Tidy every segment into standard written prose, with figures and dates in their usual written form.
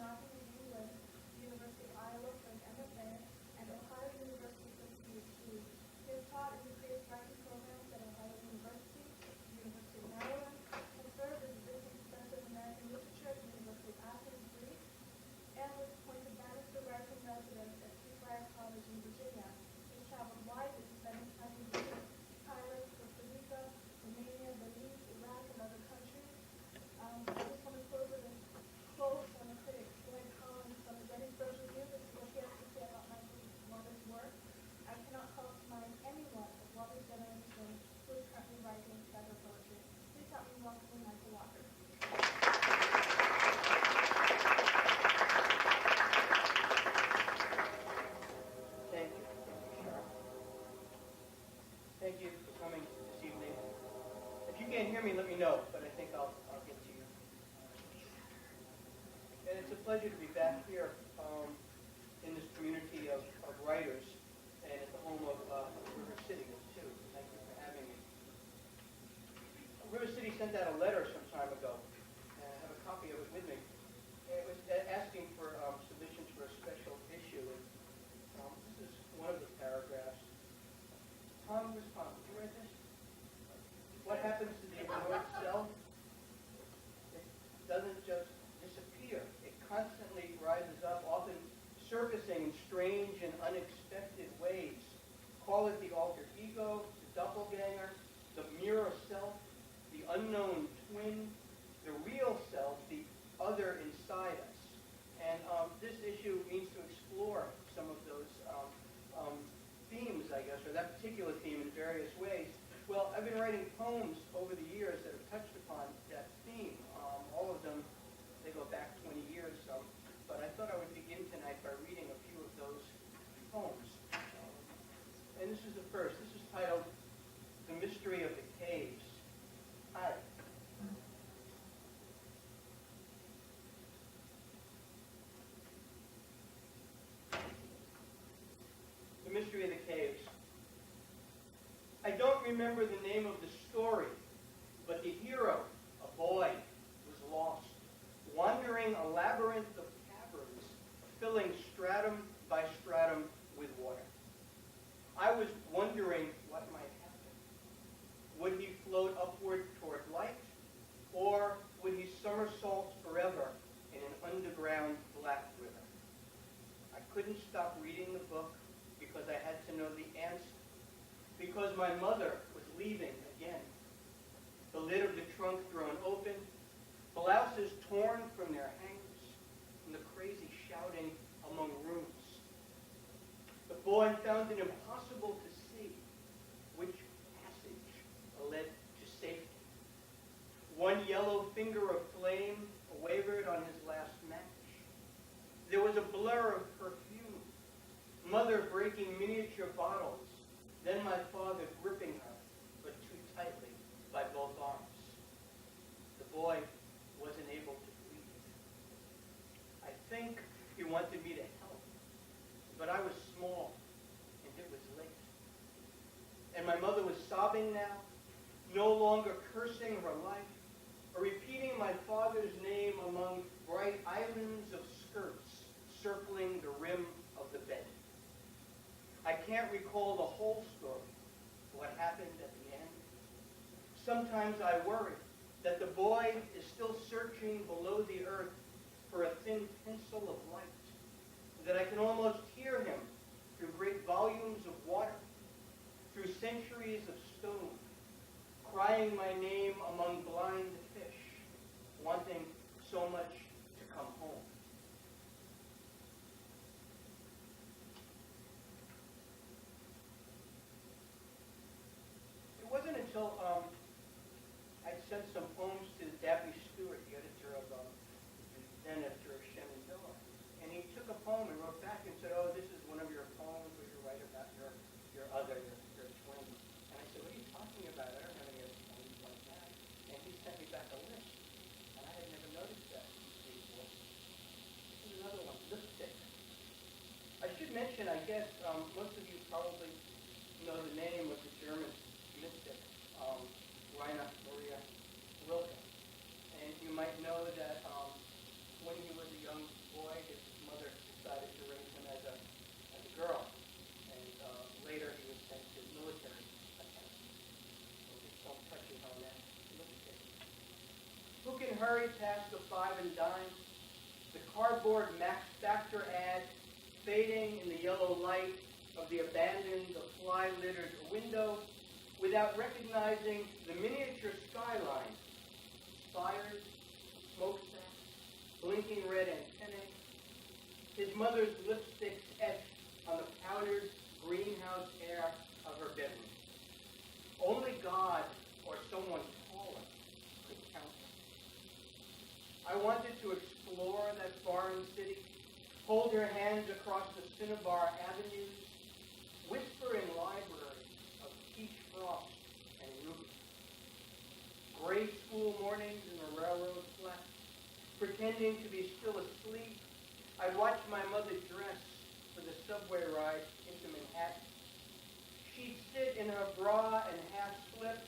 Nottingham, England, the University of Iowa for an MFA, and Ohio University for a PhD. He has taught in the creative writing programs at Ohio University, the University of Maryland, and served as a visiting professor of American literature at the University of Athens, Greece, and was appointed Bannister Writing Resident at Seabriar College in Virginia. He traveled widely, spending time in Greece, Thailand, Costa Rica, Romania, Belize, Iraq, and other countries. I just want to close with a quote from a critic, Lloyd Collins, from the Gettysburg Review. This is what he has to say about my mother's work. I cannot call to mind anyone of Walter's generation who is currently writing better poetry. Please help me welcome Michael Walker. Thank you, Cheryl. Thank you for coming this evening. If you can't hear me, let me know, but I think I'll get to you. And it's a pleasure to be back here in this community of writers and at the home of River City, too. Thank you for having me. River City sent out a letter some time ago, and I have a copy of it with me. It was asking for submissions for a special issue. And this is one of the paragraphs. Tom responds. Did you write this? What happens to the ignored self? It doesn't just disappear. It constantly rises up, often surfacing in strange and unexpected ways. Call it the alter ego, the doppelganger, the mirror self, the unknown twin, the real self, the other inside us. And this issue means to explore some of those themes, I guess, or that particular theme in various ways. Well, I've been writing poems over the years that have touched upon that theme. All of them, they go back 20 years. But I thought I would begin tonight by reading a few of those poems. And this is the first. This is titled The Mystery of the Caves. Hi. The Mystery of the Caves. I don't remember the name of the story, but the hero, a boy, was lost, wandering a labyrinth of caverns, filling stratum by stratum with water. I was wondering what might happen. Would he float upward toward light, or would he somersault forever in an underground black river? I couldn't stop reading the book because I had to know the answer. Because my mother was leaving again. The lid of the trunk thrown open, blouses torn from their hangers, and the crazy shouting among rooms. The boy found it impossible to see which passage led to safety. One yellow finger of flame wavered on his last match. There was a blur of perfume, mother breaking miniature bottles, then my father gripping her, but too tightly, by both arms. The boy wasn't able to breathe. I think he wanted me to help, but I was small, and it was late. And my mother was sobbing now, no longer cursing her life, or repeating my father's name among bright islands of skirts circling the rim of the bed. I can't recall the whole story, what happened at the end. Sometimes I worry that the boy is still searching below the earth for a thin pencil of light, that I can almost hear him through great volumes of water, through centuries of stone, crying my name among blind fish, wanting so much to come home. It wasn't until I sent some poems to Daphne Stewart, the editor of the then editor of Shenandoah, and he took a poem and wrote back and said, "Oh, this is one of your poems where you write about your twin." And I said, "What are you talking about? I don't have any other poems like that." And he sent me back a list, and I had never noticed that before. This is another one, Lipstick. I should mention, I guess, most of you probably know the name of the German mystic, Rainer Maria Rilke. And you might know that when he was a young boy, hurry past the five and dime, the cardboard Max Factor ad fading in the yellow light of the abandoned, the fly-littered window, without recognizing the miniature skyline, spires, smokestacks, blinking red antennae, his mother's lipsticks etched on the powdered greenhouse air of her bedroom. Only God or someone taller could count them. I wanted to explore that foreign city, hold her hands across the cinnabar avenues, whisper in libraries of peach frost and ruby. Gray school mornings in the railroad flat, pretending to be still asleep, I'd watch my mother dress for the subway ride into Manhattan. She'd sit in her bra and half-slip,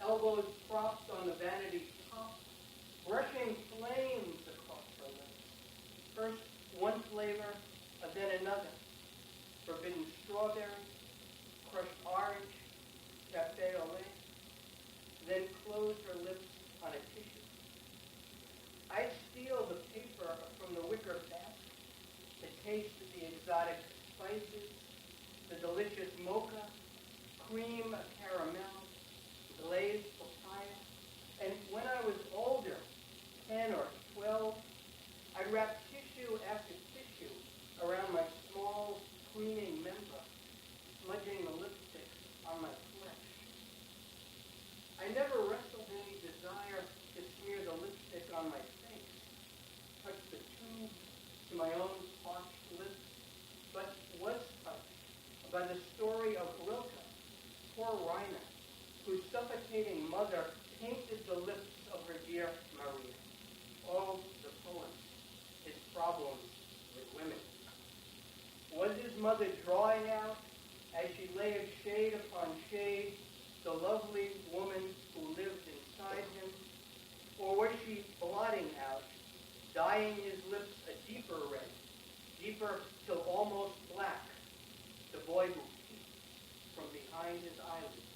elbows propped on the vanity top, brushing flames across her lips. First one flavor, and then another. Forbidden strawberry, crushed orange, cafe au lait, then closed her lips on a tissue. I'd steal the paper from the wicker basket, the taste of the exotic spices, the delicious mocha, cream caramel, glazed papaya, and when I was older, 10 or 12, I'd wrap tissue after tissue around my small, cleaning member, smudging the lipstick on my flesh. I never wrestled any desire to smear the lipstick on my face, touch the tube to my own parched lips, but was touched by the story of Rilke, poor Reiner, whose suffocating mother painted the lips of her dear Maria. Oh, the poem, his problems with women. Was his mother drawing out, as she layered shade upon shade, the lovely woman who lived inside him? Or was she blotting out, dyeing his lips a deeper red, deeper till almost black, the boy who peeped from behind his eyelids,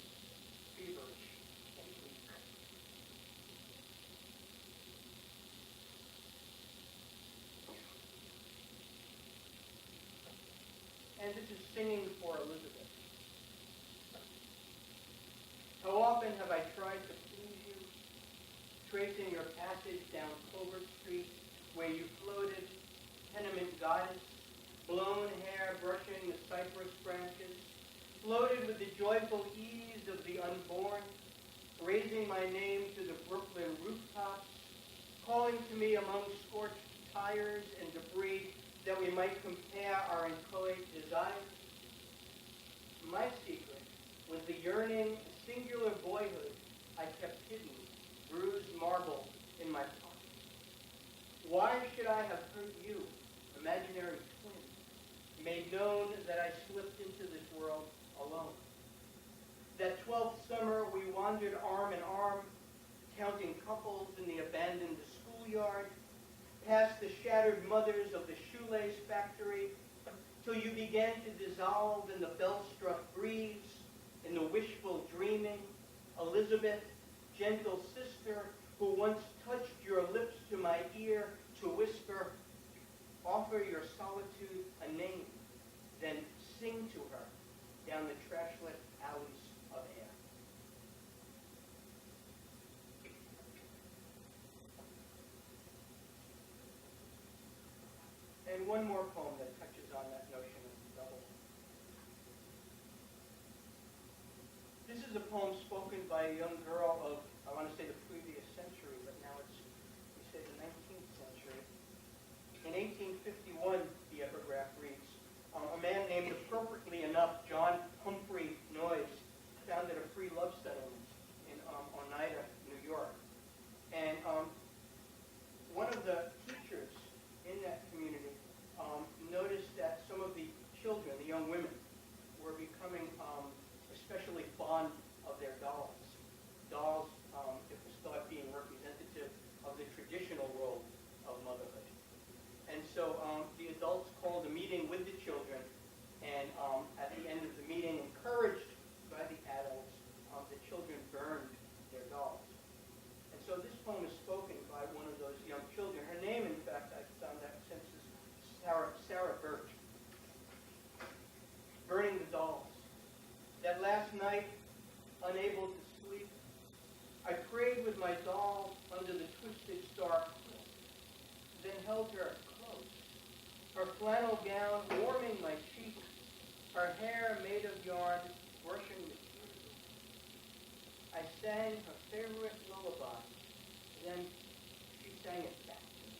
feverish and weak? And this is singing for Elizabeth. How often have I tried to please you, tracing your passage down Clover Street, where you floated, tenement goddess, blown hair brushing the cypress branches, floated with the joyful ease of the unborn, raising my name to the Brooklyn rooftops, calling to me among scorched tires and debris that we might compare our inchoate desires? My secret was the yearning, singular boyhood I kept hidden, bruised marble in my pocket. Why should I have hurt you, imaginary twin, made known that I slipped into this world alone? That 12th summer we wandered arm in arm, counting couples in the abandoned schoolyard, past the shattered mothers of the shoelace factory, till you began to dissolve in the bell-struck breeze, in the wishful dreaming, Elizabeth, gentle sister, who once touched your lips to my ear to whisper, offer your solitude a name, then sing to her down the trashlit alleys of air. And one more poem that touches on that notion of double. This is a poem spoken by a young girl of, I want to say the previous century, but now it's, we say the 19th century. In 1851, the epigraph reads, a man named appropriately enough John Humphrey Noyes founded a free love settlement in Oneida, New York. And one of the teachers in that community noticed that some of the children, the young women, were becoming especially fond of their dolls. Dolls, it was thought, being representative of the traditional role of motherhood. And so the adults called a meeting with the children, and at the end of the meeting, encouraged by the adults, the children burned their dolls. And so this poem is spoken by her hair made of yarn brushing the tears. I sang her favorite lullaby, then she sang it back to me.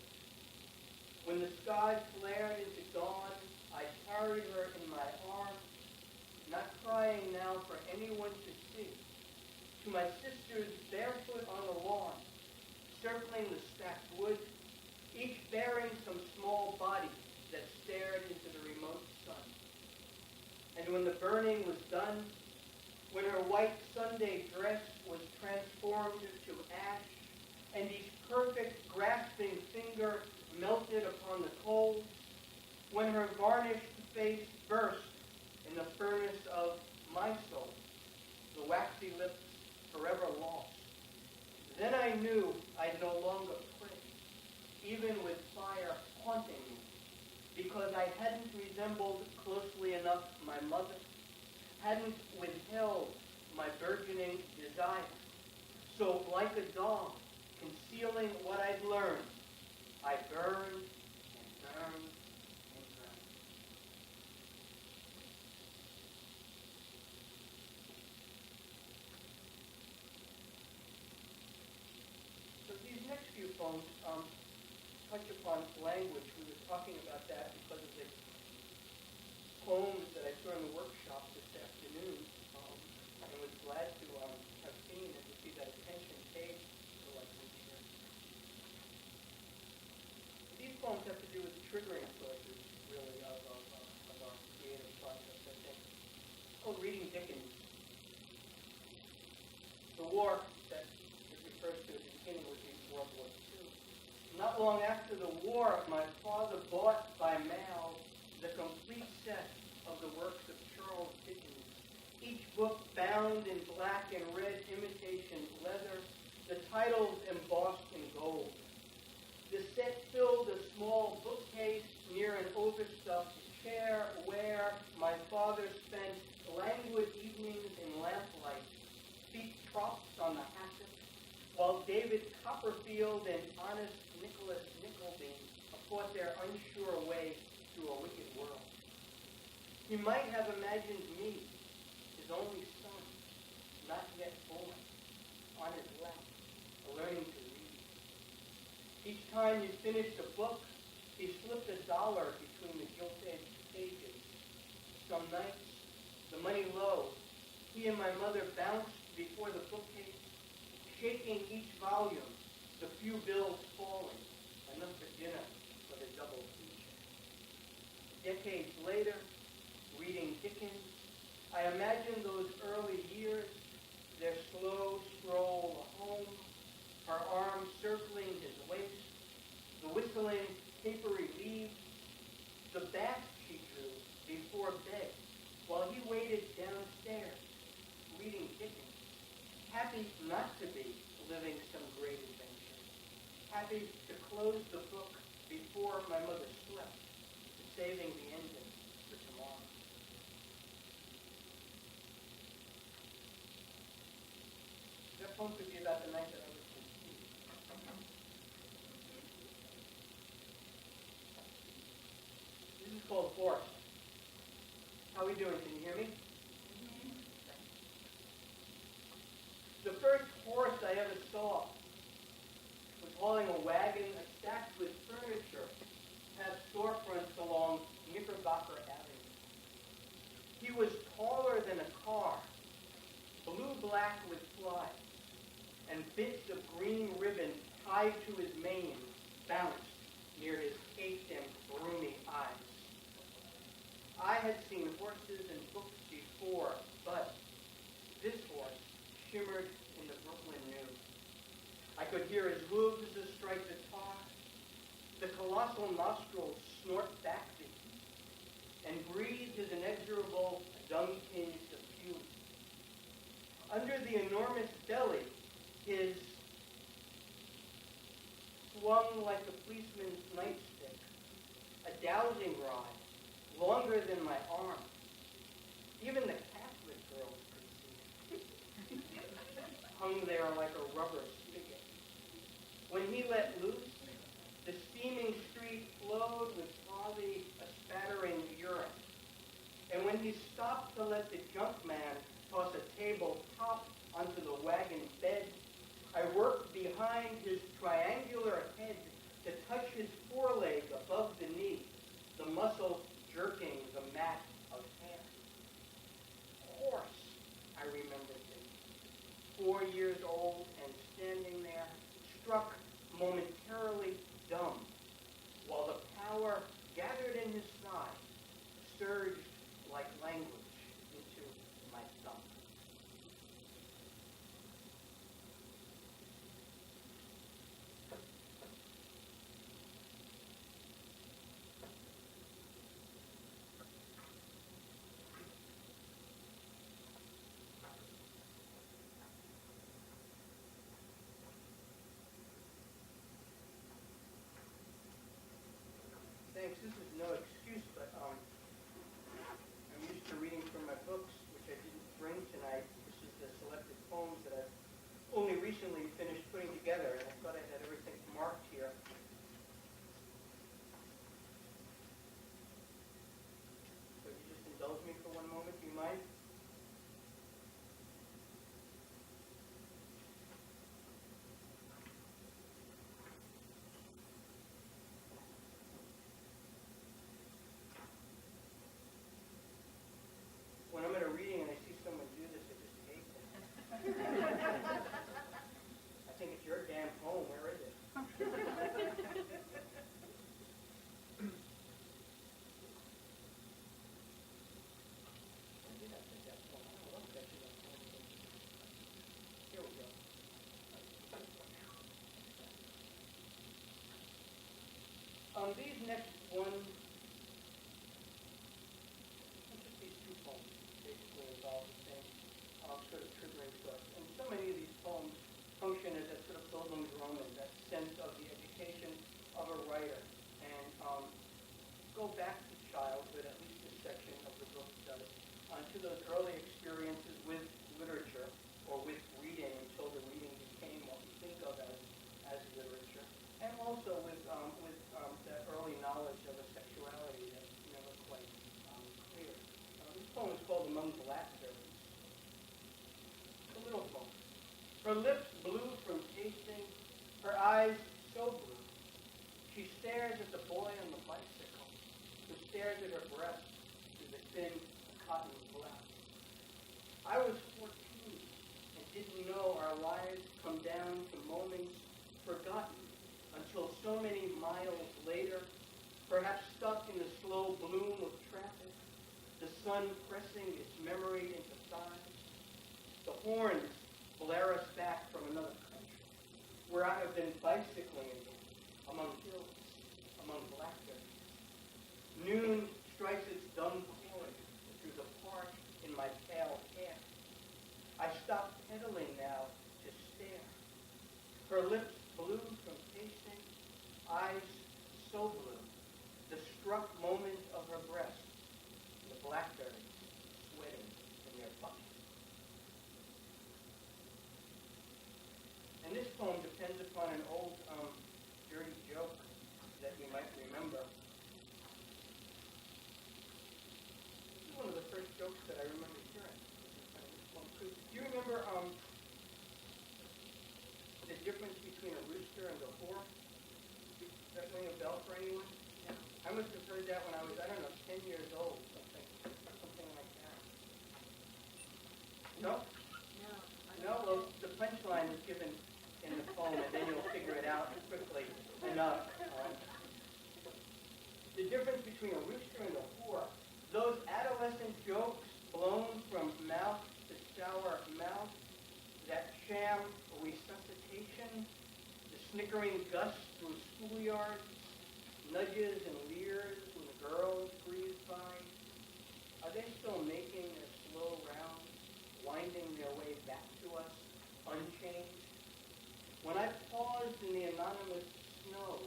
When the sky flared into dawn, I carried her in my arms, not crying now for anyone to see. To my sisters barefoot on the lawn, circling the stacked wood, each bearing some small body that stared into the remote sun. And when the burning was done, when her white Sunday dress was transformed to ash, and each perfect grasping finger melted upon the coals, when her varnished face burst in the furnace of my soul, the waxy lips forever lost, then I knew I'd no longer pray, even with fire haunting me, because I hadn't resembled closely enough my mother, hadn't withheld my burgeoning desire. So, like a dog, concealing what I'd learned, I burned and burned and burned. So these next few poems touch upon language. We were talking about that because of the poems that I saw in the workshop this afternoon, and was glad to have seen and to see that attention paid to literature. These poems have to do with the triggering sources, really, of our creative process, I think. Oh, reading Dickens. The war that it refers to at the beginning would be World War II. Not long after the war, my father bought by mail the complete set of the works of Charles Dickens, each book bound in black and red imitation leather, the titles embossed in gold. The set filled a small bookcase near an overstuffed chair where my father spent languid evenings in lamplight, feet propped on the hassock, while David Copperfield and honest Nicholas Nickleby fought their unsure way through a wicked world. He might have imagined me, his only son, not yet born, on his lap, learning to read. Each time he finished a book, he slipped $1 between the gilt-edged pages. Some nights, the money low, he and my mother bounced before the bookcase, shaking each volume, the few bills falling, enough for dinner for the double feature. Decades later, reading Dickens, I imagine those early years, their slow stroll home, her arms circling his waist, the whistling papery leaves, the bath she drew before bed, while he waited downstairs, reading Dickens, happy not to be living some great adventure, happy to close the book before my mother slept, saving the ending for tomorrow. That poem could be about the night that I was conceived. This is called Horse. How are we doing? Can you hear me? The first horse I ever saw was hauling a wagon stacked with furniture past storefronts along Knickerbocker Avenue. He was taller than a car, blue-black with flies, and bits of green ribbon tied to his mane bounced near his caked and broomy eyes. I had seen horses in books before, but this horse shimmered in the Brooklyn news. I could hear his hooves strike the tar, the colossal nostrils snort backbeat, and breathe his inexorable dung-tinged fume. Under the enormous belly, his swung like a policeman's nightstick, a dowsing rod, longer than my arm. Even the Catholic girls could see it. Hung there like a rubber spigot. When he let loose, the steaming street flowed with frothy, spattering urine. And when when he stopped to let the junk man toss a table top onto the wagon bed, I worked behind his triangular head to touch his foreleg above the knee, the muscle jerking the mat of hair. Horse, I remembered him, 4 years old and standing there, struck momentarily dumb, while the power gathered in his thigh surged like language into my thumb. Thanks. This is no excuse, but I'm used to reading from my books, which I didn't bring tonight. This is the selected poems that I've only recently finished putting together, and I thought I had everything marked here. So you just indulge me for one moment, do you mind? When I'm at a reading and I see someone do this, I just hate them. I think it's your damn home. Where is it? Here we go. These next ones, just these two poems, basically involve the same sort of triggering to us. And so many of these poems function as that sort of Bildung Roman, that sense of the education of a writer. And go back to childhood, at least this section of the book does, to those early experiences with literature or with reading until the reading became what we think of as literature. And also with that early knowledge of a sexuality that's never quite clear. This poem is called Among Blackberries. It's a little poem. Her lips blue from tasting, her eyes so blue. She stares at the boy on the bicycle, who stares at her breast through the thin cotton blouse. I was 14 and didn't know our lives come down to moments forgotten until so many miles later, perhaps stuck in the slow bloom of traffic, the sun pressing its memory into thighs. The horns blare us back from another country, where I have been bicycling again, among hills, among blackberries. Noon strikes its dumb chord through the part in my pale hair. I stop pedaling now to stare. Her lips blue from tasting, eyes so blue, the struck moment of her breast, the blackberries sweating in their bucket. And this poem depends upon an old dirty joke that you might remember. This is one of the first jokes that I remember hearing. Do you remember the difference between a rooster and a whore? Does that ring a bell for anyone? Yeah. I must have heard that when I was, 10 years old, something like that. No? No? Well, the punchline is given in the poem, and then you'll figure it out quickly enough. The difference between a rooster and a whore, those adolescent jokes blown from mouth to sour mouth, that sham resuscitation, the snickering gusts through schoolyards, nudges and leers when the girls breeze by. Are they still making their slow rounds, winding their way back to us, unchanged? When I paused in the anonymous snow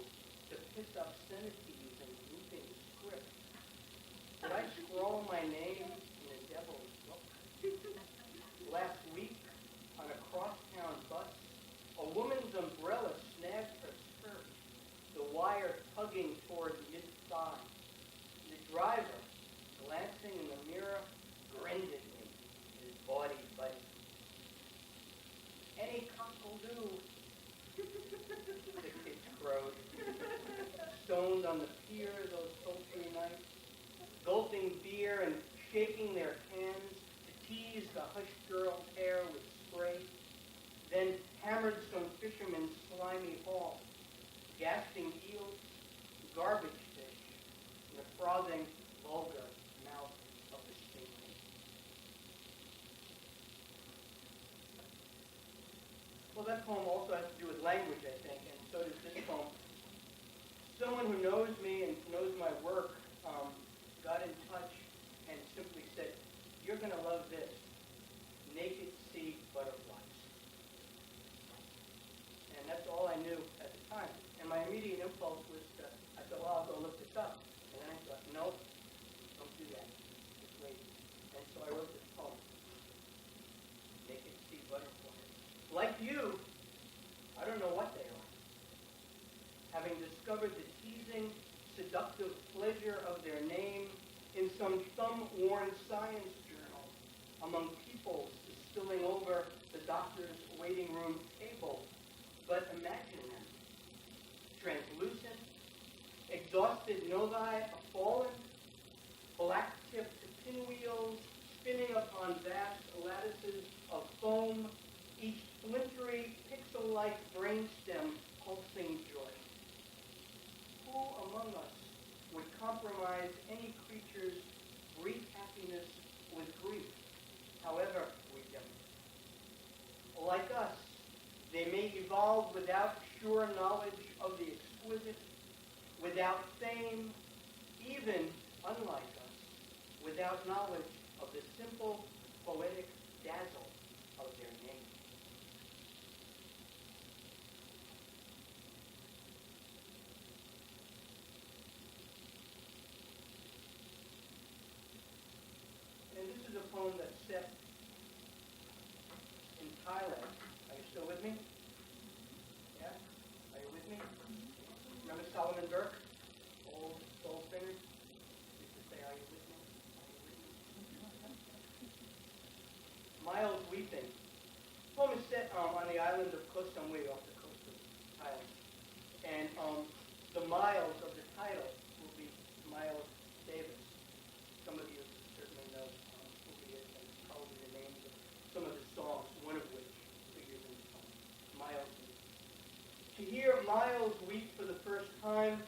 to piss obscenities and looping script, did I scrawl my name in the devil's book? Last week, on a crosstown bus, a woman's umbrella snagged her skirt, the wire tugging toward mid-thigh. The driver, glancing glancing in the mirror, grinned at me, his body buddy. Any cock will do, the kids crowed. Stoned on the pier those sultry nights, gulping beer and shaking their cans to tease the hushed girl's hair with spray, then hammered some fisherman's slimy haul, gasping eels, garbage fish, and the frothing, vulgar mouth of the stingray. Well, that poem also has to do with language, I think, and so does this poem. Someone who knows me and knows my work got in touch and simply said, "You're going to love this, naked sea butterflies." And that's all I knew at the time. And my immediate impulse was I thought, well, I'll go look this up. And then I thought, no, don't do that. Just wait. And so I wrote this poem, Naked Sea Butterflies. Like you, I don't know what they are. Having discovered the teasing, seductive pleasure of their name in some thumb-worn science journal among pupils spilling over the doctor's waiting room table. But imagine them, translucent, exhausted novi fallen, black-tipped pinwheels spinning upon vast lattices of foam, each splintery, pixel-like brainstem pulsing joy. Who among us would compromise any creature's brief happiness with grief, however we don't? Like us, they may evolve without sure knowledge of the exquisite, without fame, even, unlike us, without knowledge of the simple, poetic dazzle of their name. And this is a poem that's set in Thailand. Are you still with me? Yeah? Are you with me? Remember Solomon Burke? Old soul singer? Used to say, are you with me? Are you with me? Miles Weeping. The poem is set on the island of Koh Samui off the coast of Thailand. And the Miles of the title will be Miles Davis. Some of you certainly know who he is and probably the names of some of his songs, one of which figures in the poem, Miles Weep. To hear Miles weep for the first time,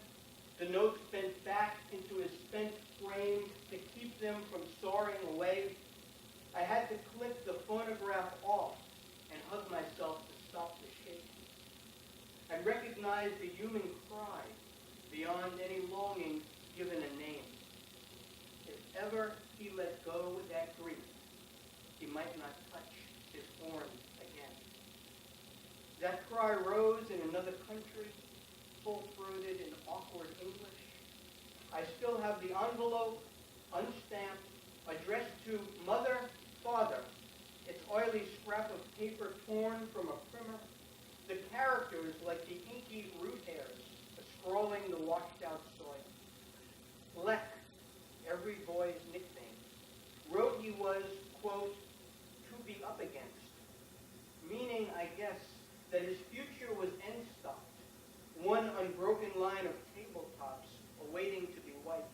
the notes bent back into his spent frame to keep them from soaring away, I had to click the phonograph off and hug myself to stop the shaking. I recognized the human cry beyond any longing given a name. If ever he let go with that grief, he might not touch his horn again. That cry rose in another country, full-throated in awkward English. I still have the envelope, unstamped, addressed to Mother, Father, its oily scrap of paper torn from a primer, the characters like the inky root hairs scrawling the washed-out soil. Leck, every boy's nickname, wrote he was, quote, to be up against, meaning, I guess, that his future was end-stopped, one unbroken line of tabletops awaiting to be wiped.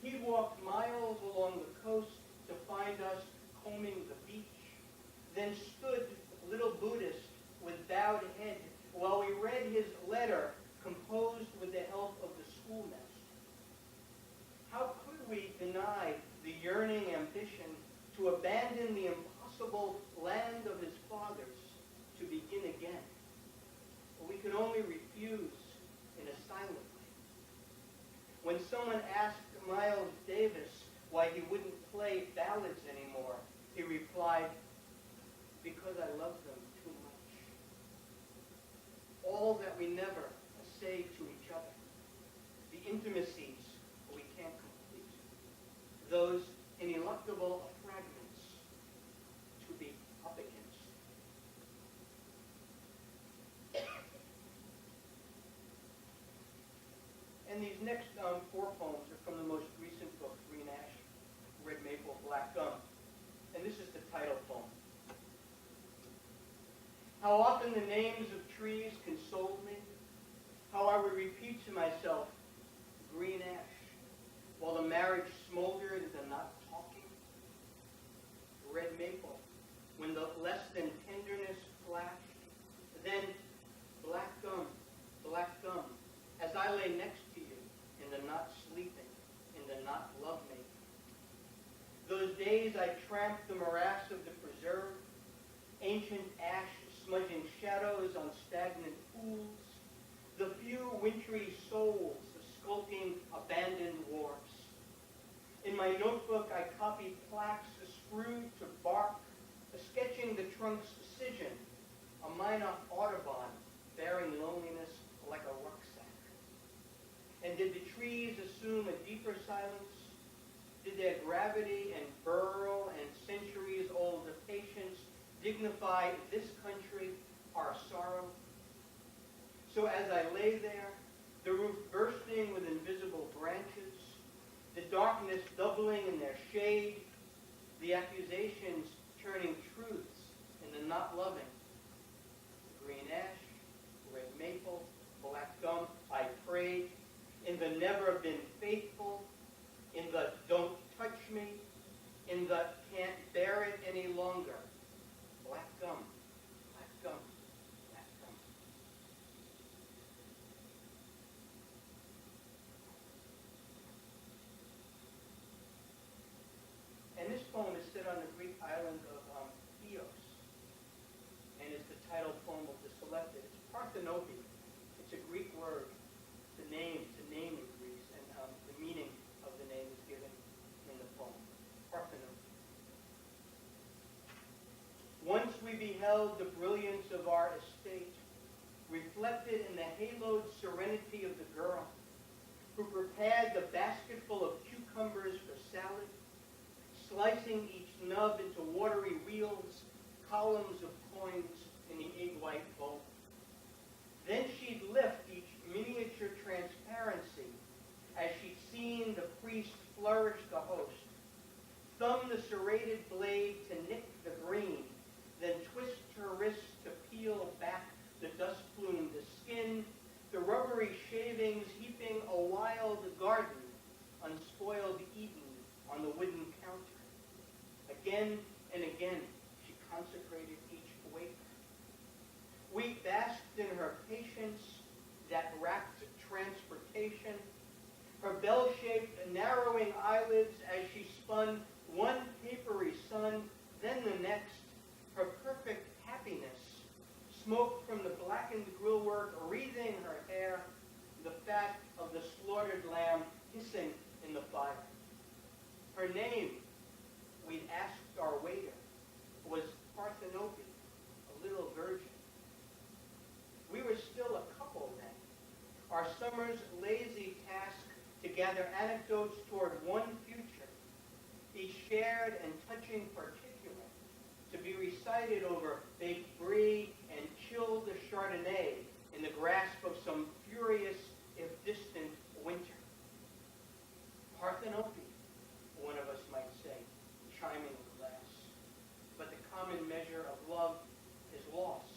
He walked miles along the coast to find us combing the beach, then stood, little Buddhist, with bowed head, while we read his letter composed with the help of the schoolmaster. How could we deny the yearning ambition to abandon the impossible land of his fathers to begin again? We could only refuse in a silent way. When someone asked Miles Davis why he wouldn't play ballads anymore, he replied, because I love them too much. All that we never say to each other, the intimacies we can't complete, those ineluctable fragments to be up against. And these next 4 poems are from the most recent book, Green Ash. How often the names of trees consoled me. How I would repeat to myself, green ash, while the marriage smoldered and the not talking. Red maple, when the less than tenderness flashed. Then black gum, as I lay next to you in the not sleeping, in the not lovemaking. Those days I tramped the morass of the preserve, ancient ash smudging shadows on stagnant pools, the few wintry souls of skulking abandoned wharfs. In my notebook I copied plaques screwed to bark, sketching the trunk's scission, a minor Audubon bearing loneliness like a rucksack. And did the trees assume a deeper silence? Did their gravity and burl and centuries-old patience dignify this country, our sorrow? So as I lay there, the roof bursting with invisible branches, the darkness doubling in their shade, the accusations turning truths in the not loving, green ash, red maple, black gum, I prayed, in the never been faithful, in the don't touch me, in the can't bear it any longer. Black gum, black gum, black gum. And this poem is set on the Greek island of Chios, and is the title poem of the selected. It's Parthenope. It's a Greek word. It's a name in Greece, and the meaning of the name is given in the poem. Parthenope. Once we beheld the brilliance of our estate, reflected in the haloed serenity of the girl, who prepared the basketful of cucumbers for salad, slicing each nub into watery wheels, columns of coins in the egg-white bowl. Then she'd lift each miniature transparency as she'd seen the priest flourish the host, thumb the serrated blade to nick the green, then twist her wrist to peel back the dust-plumed skin, the rubbery shavings heaping a wild garden, unspoiled Eden on the wooden counter. Again and again, she consecrated each wafer. We basked in her patience that racked transportation, her bell-shaped, narrowing eyelids as she spun one papery sun, then the next, her perfect happiness, smoke from the blackened grillwork wreathing her hair, the fat of the slaughtered lamb hissing in the fire. Her name, we'd asked our waiter, was Parthenope, a little virgin. We were still a couple then. Our summer's lazy task to gather anecdotes toward one future, each shared and touching particular, to be recited over baked brie and chilled Chardonnay in the grasp of some furious, if distant, winter. Parthenope, one of us might say, chiming with glass. But the common measure of love is loss.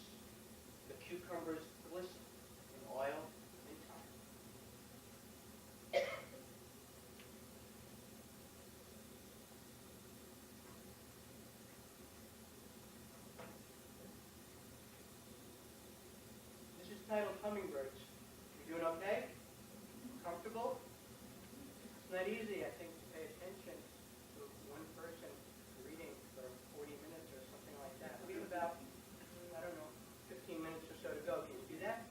The cucumbers glisten in oil and time. This is titled Hummingbirds. You doing okay? Comfortable? It's not easy, I think, to pay attention to one person reading for 40 minutes or something like that. We have about, 15 minutes or so to go. Can you do that?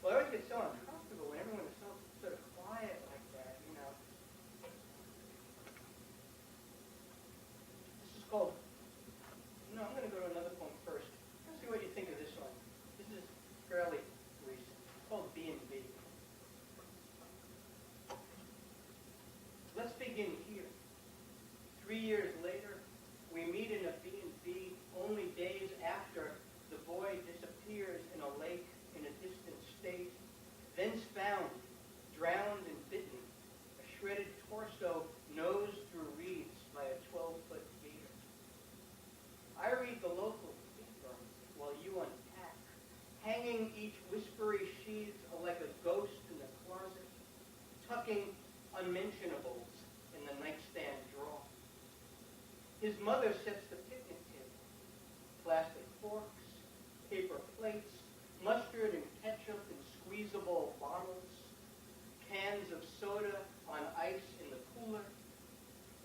Well, I always get so uncomfortable when everyone is so sort of quiet like that, you know. This is called, I'm going to go to another poem first. Let's see what you think of this one. This is fairly recent. It's called B&B. Let's begin here. 3 years later, we meet in a B&B only days after the boy disappears in a lake in a distant state, then's found, drowned and bitten, a shredded torso nosed through reeds by a 12-foot gator. I unmentionables in the nightstand drawer. His mother sets the picnic table. Plastic forks, paper plates, mustard and ketchup in squeezable bottles, cans of soda on ice in the cooler.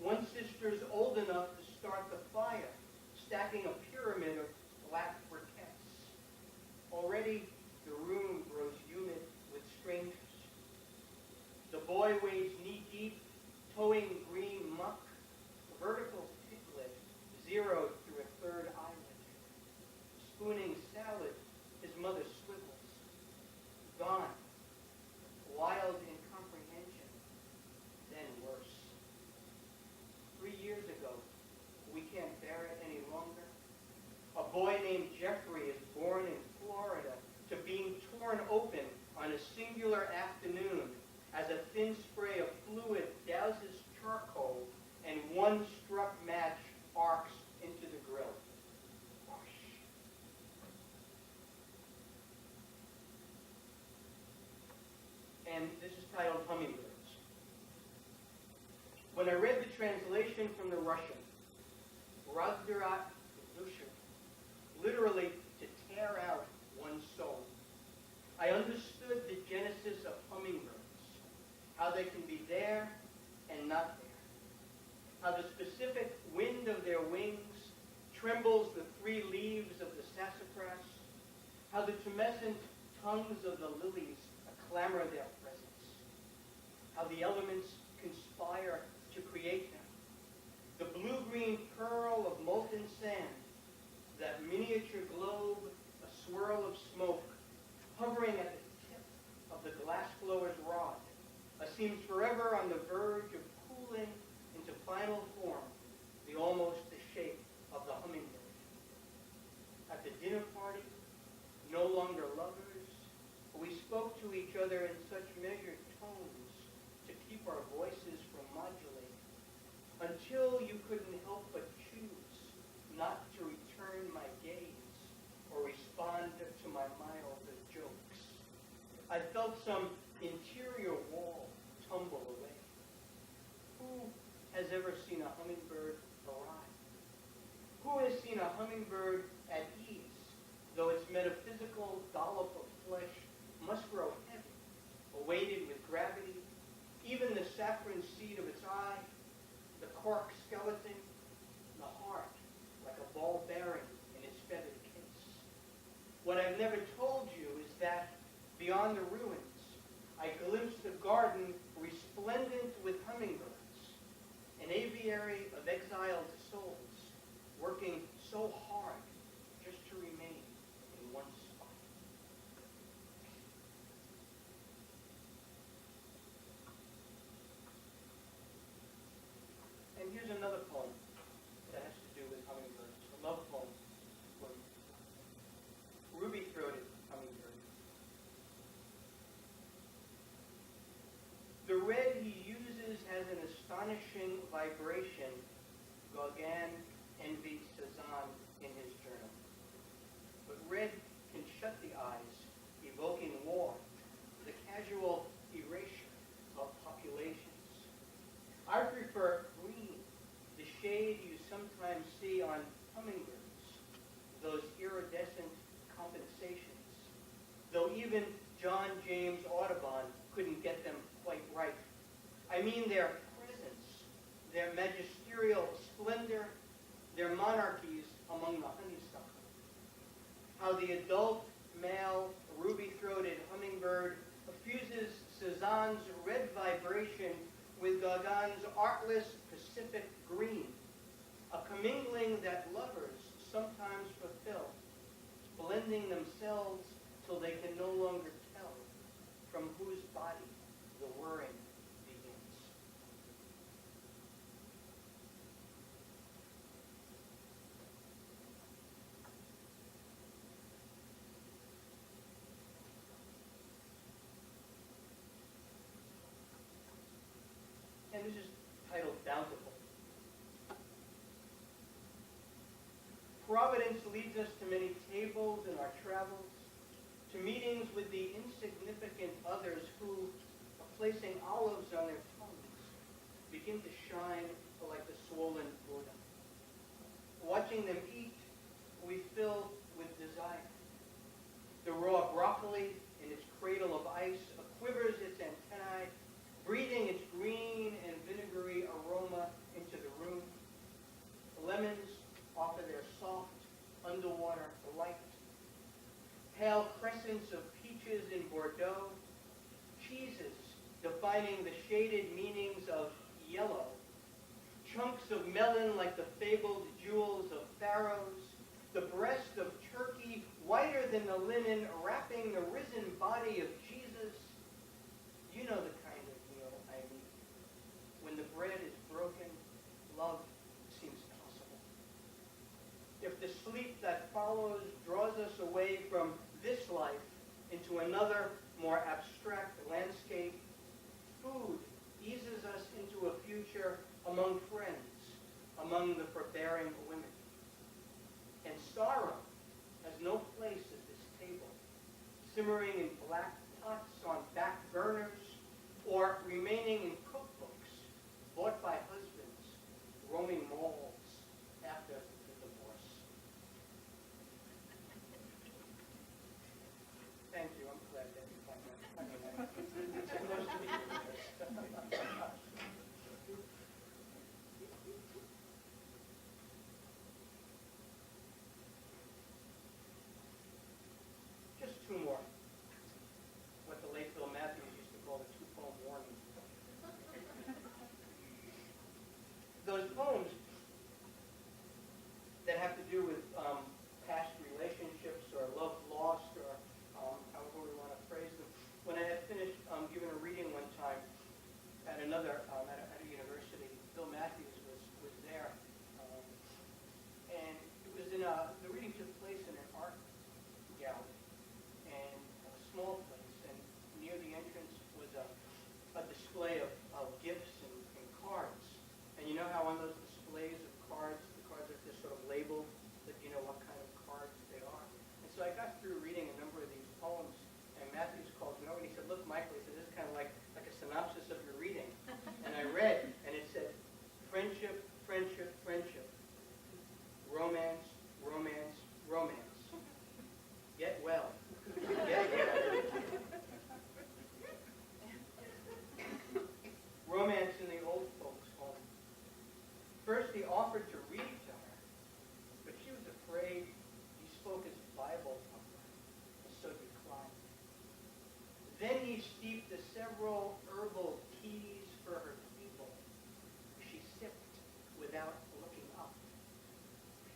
One sister's old enough to start the fire, stacking a pyramid of black briquettes. Already, the room grows humid with strangers. The boy wades knee-deep, towing green muck, a vertical piglet zeroed through a third eyelid. Spooning salad, his mother swivels. Gone. Wild incomprehension. Then worse. 3 years ago, we can't bear it any longer. A boy named Jeffrey is born in Florida to being torn open on a singular afternoon as a thin spray of fluid douses charcoal and one struck match arcs into the grill. Whoosh. And this is titled Hummingbirds. When I read the translation from the Russian, Razdirat Dusha, literally to tear out one's soul, I understood the genesis of hummingbirds, how they can be there and not there, how the specific wind of their wings trembles the 3 leaves of the sassafras, how the tumescent tongues of the lilies clamor their presence, how the elements conspire to create them, the blue-green pearl of molten sand, that miniature globe, a swirl of smoke, hovering at the tip of the glassblower's rod, seems forever on the verge of cooling into final form, almost the shape of the hummingbird. At the dinner party, no longer lovers, we spoke to each other in such measured tones to keep our voices from modulating, until you couldn't help but choose not to return my gaze or respond to my mild jokes. I felt some interior wall tumble away. Who has ever seen a hummingbird arrive? Who has seen a hummingbird at ease, though its metaphysical dollop of flesh must grow heavy, weighted with gravity, even the saffron seed of its eye, the cork skeleton, the heart, like a ball bearing in its feathered case. What I've never told you is that, beyond the ruins, I glimpsed a garden resplendent with hummingbirds, an aviary of exiled souls, working so hard just to remain in one spot. And here's another poem that has to do with hummingbirds, a love poem for ruby-throated hummingbird. The red he uses has an astonishing vibration, Gauguin envied Cézanne in his journal. But red can shut the eyes, evoking war, the casual erasure of populations. I prefer green, the shade you sometimes see on hummingbirds, those iridescent compensations, though even John James Audubon couldn't get them quite right. I mean their presence, their magisterial splendor, their monarchies among the honeysuckle. How the adult male ruby-throated hummingbird fuses Cézanne's red vibration with Gauguin's artless Pacific green, a commingling that lovers sometimes fulfill, blending themselves till they can no longer tell from whose body the whirring begins. And this is titled Bountiful. Providence leads us to many tables in our travels, to meetings with the insignificant others who are placing olives on their tongues, begin to shine like the swollen Buddha. Watching them eat, we fill with desire. The raw broccoli in its cradle of ice quivers its antennae, breathing its green and vinegary aroma into the room. The lemons offer their soft, underwater light. Pale crescents of peaches in Bordeaux, cheeses defining the shaded meanings of yellow, chunks of melon like the fabled jewels of pharaohs, the breast of turkey whiter than the linen wrapping the risen body of Jesus. You know the kind of meal I mean. When the bread is broken, love seems possible. If the sleep that follows draws us away from this life into another, more abstract landscape, food eases us into a future among friends, among the forbearing women. And sorrow has no place at this table, simmering in black pots on back burners, or remaining in cookbooks bought by husbands roaming malls after the divorce. Thank you. I'm glad that you find that. It's close to the Just two more. What the late Bill Matthews used to call the two-poem warning. Those poems that have to do with past relationships or love lost or however we want to phrase them. When I had finished giving a reading one time at another at a university, Bill Matthews was there, and it was in the reading took place in an art gallery, and a small place, and near the entrance was a display of gifts and cards. And you know how on those displays of cards, the cards are just sort of labeled that you know what kind of cards they are. And so I got through reading a number of these poems, and Matthews called me over and he said, "Look, Michael," he said, "this is kind of like a synopsis of your reading." And I read, and it said, "Friendship, friendship, friendship. Romance, romance, romance. Get well. Get well." Romance in the old folks' home. First he offered to read to her, but she was afraid he spoke his Bible from her, and so declined. Then he steeped the several herbal teas for her people. She sipped without looking up.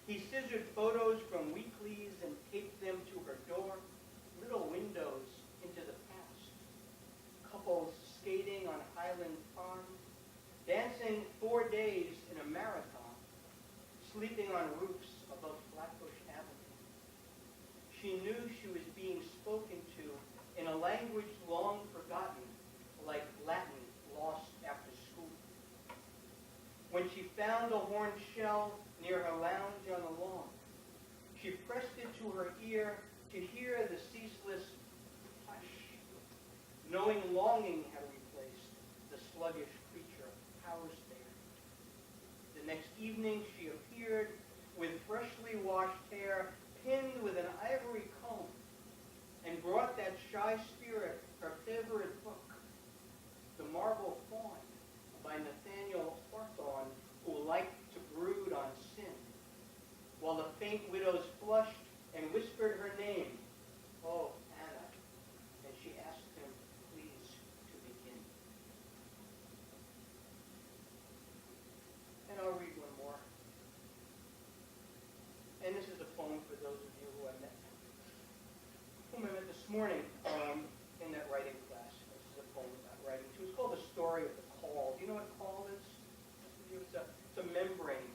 He scissored photos from weeklies and taped them to her door, little windows into the past. Couples skating on Highland Pond, dancing 4 days in a marathon, sleeping on roofs above Flatbush Avenue. She knew she was being spoken to in a language long forgotten, like Latin lost after school. When she found a horn shell near her lounge on the lawn, she pressed it to her ear to hear the ceaseless hush, knowing longing had replaced the sluggish creature housed there. The next evening she appeared with freshly washed hair pinned with an ivory comb, and brought that shy spirit her favorite book, The Marble Faun by Nathaniel Hawthorne, who liked to brood on sin, while the faint widows flushed and whispered her name, "Oh, Anna," and she asked him, please, to begin. And I'll read one more. And this is a poem for those of you whom I met this morning in that writing class. This is a poem about writing too. It's called The Story of the Caul. Do you know what caul is? It's a membrane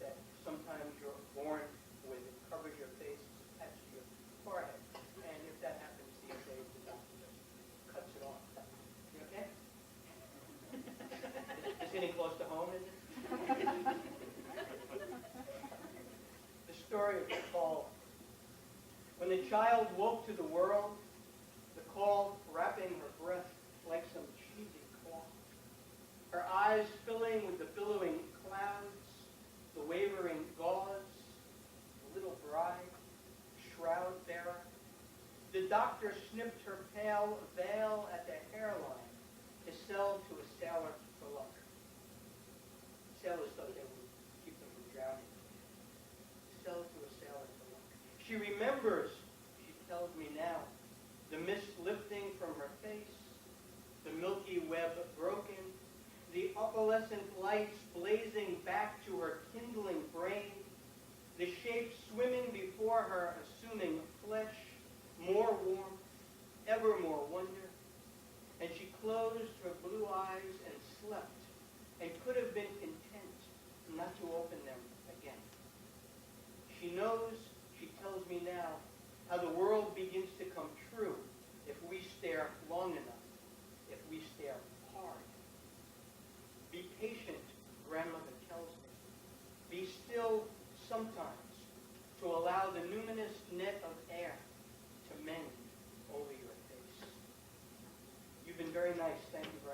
that sometimes you're born with. It covers your face, attached to your forehead. And if that happens these days, the doctor just cuts it off. You okay? Is getting close to home, is it? The story of the caul. When the child woke to the world, the caul wrapping her breath like some cheesy cloth, her eyes filling playing with the billowing clouds, the wavering gauze, the little bride, shroud bearer. The doctor snipped her pale veil at the hairline to sell to a sailor for luck. Sailors thought they would keep them from drowning. Sell to a sailor for luck. She remembers, she tells me now, the mist lifting from her face, the Milky Web broken, the opalescent lights blazing back to her kindling brain, the shapes swimming before her, assuming flesh, more warmth, ever more wonder. And she closed her blue eyes and slept, and could have been content not to open them again. She knows, she tells me now, how the world begins to come true if we stare long enough, if we stare hard. Be patient, grandmother tells me. Be still sometimes to allow the numinous net of air to mend over your face. You've been very nice. Thank you very much.